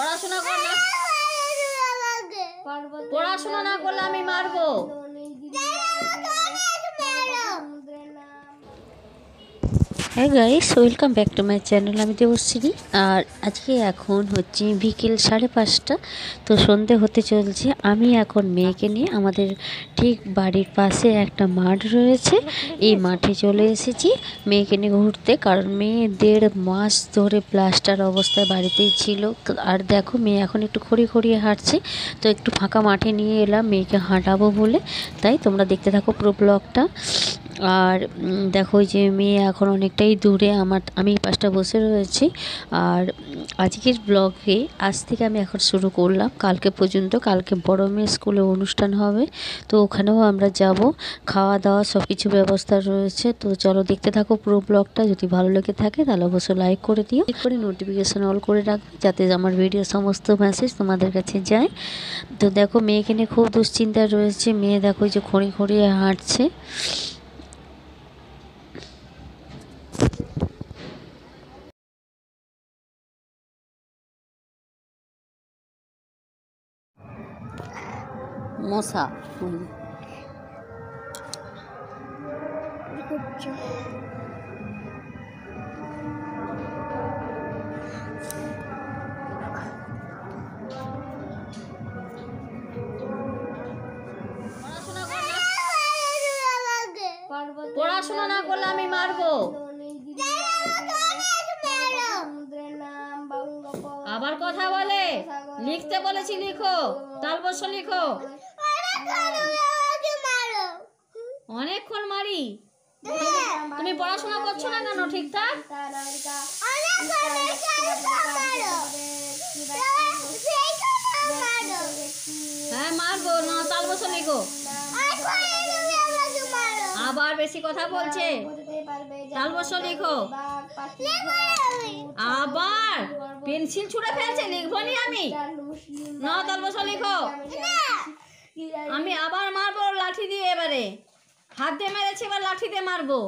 পড়াশোনা কর না, পড়াশোনা না করলে আমি মারবো। হ্যাঁ guys, welcome back to my channel. আমি দেবশ্রী। আর আজকে এখন হচ্ছে বিকেল 5:30। তো সন্ধে হতে চলছে। আমি এখন মেয়েকে নিয়ে আমাদের ঠিক বাড়ির পাশে একটা মাঠ রয়েছে, এই মাঠে চলে এসেছি মেয়েকে নিয়ে ঘুরতে। কারণ মেয়ে 1.5 মাস ধরে প্লাস্টার অবস্থায় বাড়িতেই ছিল। আর দেখো মেয়ে এখন একটু খড়িয়ে হাঁটছে। তো একটু ফাঁকা মাঠে নিয়ে এলাম মেয়েকে হাঁটাবো বলে। তাই তোমরা দেখতে থাকো পুরো ব্লগটা। আর দেখো যে মেয়ে এখন অনেকটাই দূরে, আমি পাশটা বসে রয়েছি। আর আজকের ব্লগে আজ থেকে আমি এখন শুরু করলাম কালকে পর্যন্ত। কালকে বড় মেয়ে স্কুলে অনুষ্ঠান হবে, তো ওখানেও আমরা যাব। খাওয়া দাওয়া সব কিছু ব্যবস্থা রয়েছে। তো চলো দেখতে থাকো পুরো ব্লগটা। যদি ভালো লেগে থাকে তাহলে অবশ্যই লাইক করে দিও, লাইক করে নোটিফিকেশান অল করে রাখবে যাতে আমার ভিডিও সমস্ত মেসেজ তোমাদের কাছে যায়। তো দেখো মেয়েকে নিয়ে খুব দুশ্চিন্তা রয়েছে। মেয়ে দেখো যে খড়িয়ে হাঁটছে। মশা পড়াশোনা না করলে আমি মারবো। আবার কথা বলে, লিখতে বলেছি লিখো, তালবস্য লিখো। অনেকক্ষণ মারি। তুমি পড়াশোনা করছো না কেন ঠিকঠাক? হ্যাঁ মারবো না, তালবস্য লিখো। আবার বেশি কথা বলছে, তালবস্য লিখো। আবার পেন্সিল ছুঁড়ে ফেলছে, লিখবো নি আমি। না, তালবস্য লিখো। আমি আবার মারবো লাঠি দিয়ে। এবারে হাত দিয়ে মেরেছি, এবার লাঠি দিয়ে মারবো।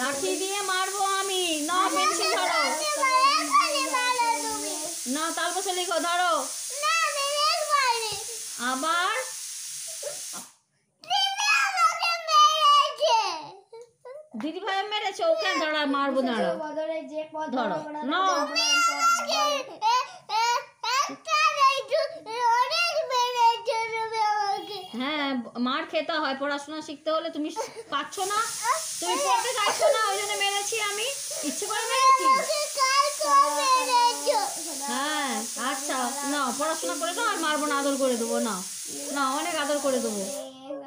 লাঠি দিয়ে মারবো আমি। না, পেন্সিল ধরো। না, তালবস্য লিখো, ধরো। আবার দিদি ভাই মেরেছে, ওকে ধরা মারবো। দাঁড়াও, ধরো। না, হ্যাঁ মার খেতে হয় পড়াশোনা শিখতে হলে। তুমি পাচ্ছ না, তুমি পড়তে চাইছো না, ওই জন্য মেরেছি আমি। ইচ্ছে করে মেরেছি। হ্যাঁ আচ্ছা, না পড়াশোনা করে দাও, আর মারবো না, আদর করে দেবো। না না, অনেক আদর করে দেবো।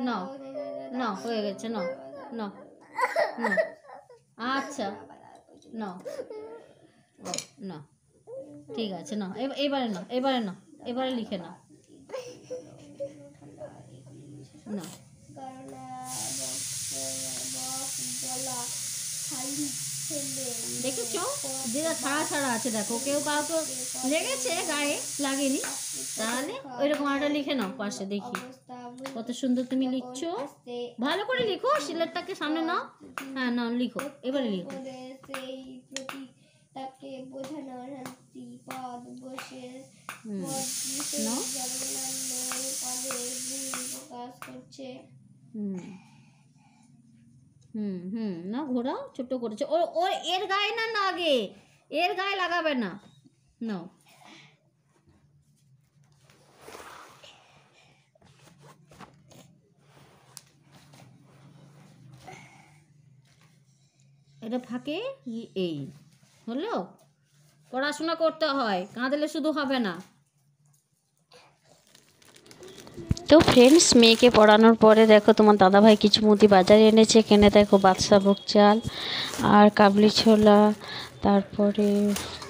না না, হয়ে গেছে। না না না, আচ্ছা না, ও না, ঠিক আছে। না এবারে না, এবারে না, এবারে লিখে না। না দেখেছো, যেটা ছাড়া আছে দেখো। কেউ কাউকে লেগেছে গায়ে, লাগেনি। তাহলে ওইরকম একটা লিখে নাও পাশে, দেখি কত সুন্দর তুমি লিখছো। ভালো করে লিখো, সিলেটটাকে সামনে নাও। হ্যাঁ না, লিখো, এবারে লিখো। না ঘোরাও, ছোট করেছে। ও এর গায়ে না লাগে, এর গায়ে লাগাবে না। নাও, এটা ফাঁকে। এই হলো, পড়াশোনা করতে হয়, কাঁদলে শুধু হবে না। তো ফ্রেন্ডস, মেয়েকে পড়ানোর পরে দেখো তোমার দাদাভাই কিছু মুদি বাজারে এনেছে। এখানে দেখো বাদশাভোগ চাল আর কাবলি ছোলা, তারপরে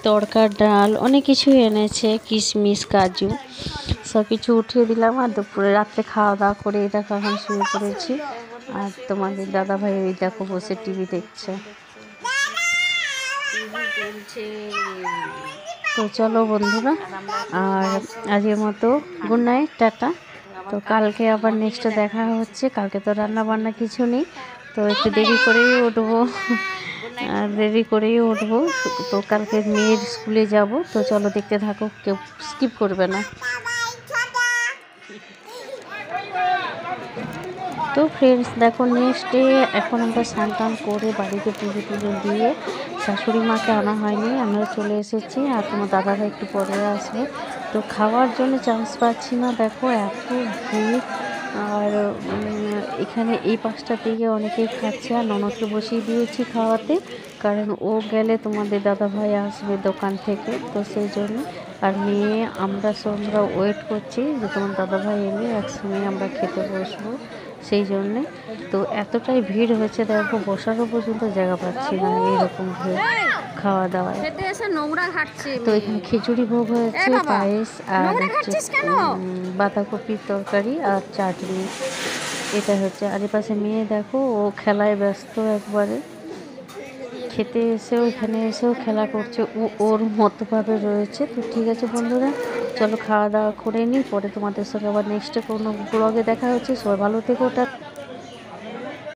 তড়কার ডাল, অনেক কিছু এনেছে, কিশমিশ কাজু, সব কিছু উঠিয়ে দিলাম। আর দুপুরে রাত্রে খাওয়া দাওয়া করে এটা এখন শুরু করেছি। আর তোমাদের দাদাভাই ওই দেখো বসে টিভি দেখছে। তো চলো বন্ধুরা, আর আজকের মতো গুড নাইট, টাটা। তো কালকে আবার নেক্সটে দেখা হচ্ছে। কালকে তো রান্না বান্না কিছু নেই, তো একটু দেরি করেই উঠবো। আর রেডি করেই উঠবো। তো কালকে মেয়ের স্কুলে যাব, তো চলো দেখতে থাকো, কেউ স্কিপ করবে না। তো ফ্রেন্ডস দেখো, নেক্সট ডে এখন আমরা স্নান টান করে বাড়িতে পুজো টুজো দিয়ে, শাশুড়ি মাকে আনা হয়নি, আমরা চলে এসেছি। আর তোমার দাদারা একটু পরে আসবে। তো খাওয়ার জন্য চান্স পাচ্ছি না, দেখো এত ভিড়। আর এখানে এই পাশটার দিকে অনেকেই খাচ্ছে, আর ননদকে বসিয়ে দিয়েছি খাওয়াতে, কারণ ও গেলে তোমাদের দাদা ভাই আসবে দোকান থেকে, তো সেই জন্য। আর মেয়ে আমরা ওয়েট করছি যে তোমার দাদা ভাই এলে একসঙ্গে আমরা খেতে বসবো, সেই জন্যে। তো এতটাই ভিড় হয়েছে, দেখো বসারও পর্যন্ত জায়গা পাচ্ছি না, এইরকম ভিড় খাওয়া দাওয়ায়। তো এখানে খিচুড়ি ভোগ হয়েছে, পায়েস, আর বাঁধাকপির তরকারি আর চাটনি, এটা হচ্ছে। আর এপাশে মেয়ে দেখো, ও খেলায় ব্যস্ত একবারে, খেতে এসেও এখানে এসেও খেলা করছে, ও ওর মতোভাবে রয়েছে। তো ঠিক আছে বন্ধুরা, চলো খাওয়া দাওয়া করে নিই, পরে তোমাদের সঙ্গে আবার নেক্সটে কোনো ব্লগে দেখা হচ্ছে। সবাই ভালো থেকো।